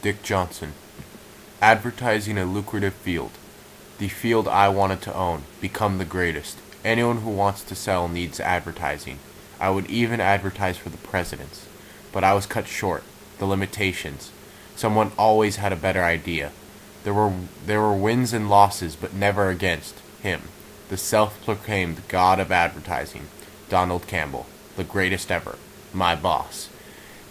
Dick Johnson. Advertising a lucrative field. The field I wanted to own. Become the greatest. Anyone who wants to sell needs advertising. I would even advertise for the presidents. But I was cut short. The limitations. Someone always had a better idea. There were wins and losses, but never against him. The self-proclaimed god of advertising. Donald Campbell. The greatest ever. My boss.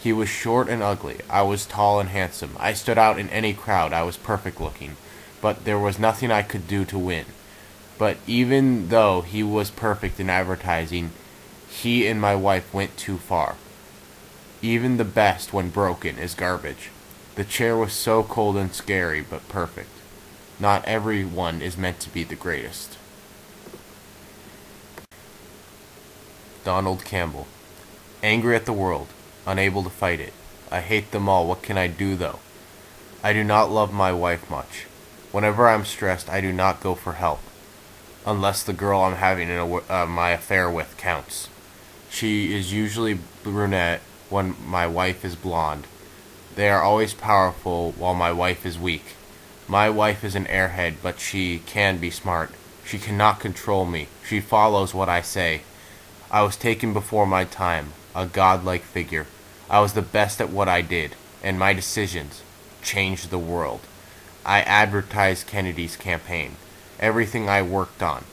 He was short and ugly. I was tall and handsome. I stood out in any crowd. I was perfect looking. But there was nothing I could do to win. But even though he was perfect in advertising, he and my wife went too far. Even the best, when broken, is garbage. The chair was so cold and scary, but perfect. Not everyone is meant to be the greatest. Donald Campbell. Angry at the world. Unable to fight it. I hate them all. What can I do, though? I do not love my wife much. Whenever I'm stressed, I do not go for help. Unless the girl I'm having my affair with counts. She is usually brunette when my wife is blonde. They are always powerful while my wife is weak. My wife is an airhead, but she can be smart. She cannot control me. She follows what I say. I was taken before my time, a godlike figure. I was the best at what I did, and my decisions changed the world. I advertised Kennedy's campaign. Everything I worked on,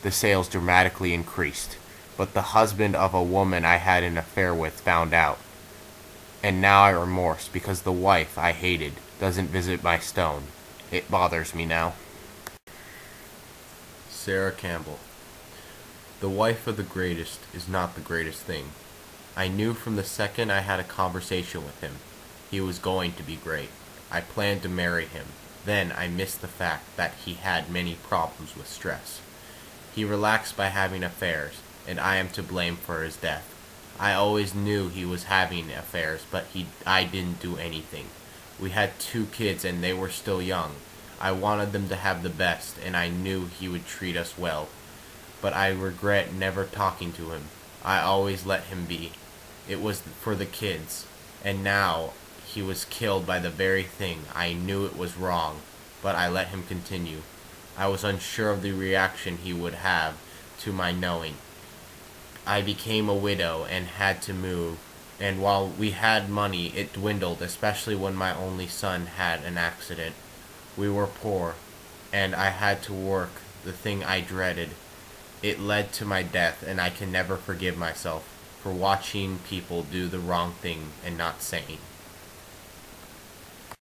the sales dramatically increased. But the husband of a woman I had an affair with found out. And now I remorse because the wife I hated doesn't visit my stone. It bothers me now. Sarah Campbell. The wife of the greatest is not the greatest thing. I knew from the second I had a conversation with him, he was going to be great. I planned to marry him. Then I missed the fact that he had many problems with stress. He relaxed by having affairs, and I am to blame for his death. I always knew he was having affairs, but I didn't do anything. We had 2 kids and they were still young. I wanted them to have the best, and I knew he would treat us well. But I regret never talking to him. I always let him be. It was for the kids, and now he was killed by the very thing I knew it was wrong, but I let him continue. I was unsure of the reaction he would have to my knowing. I became a widow and had to move, and while we had money, it dwindled, especially when my only son had an accident. We were poor, and I had to work, the thing I dreaded. It led to my death, and I can never forgive myself for watching people do the wrong thing and not saying.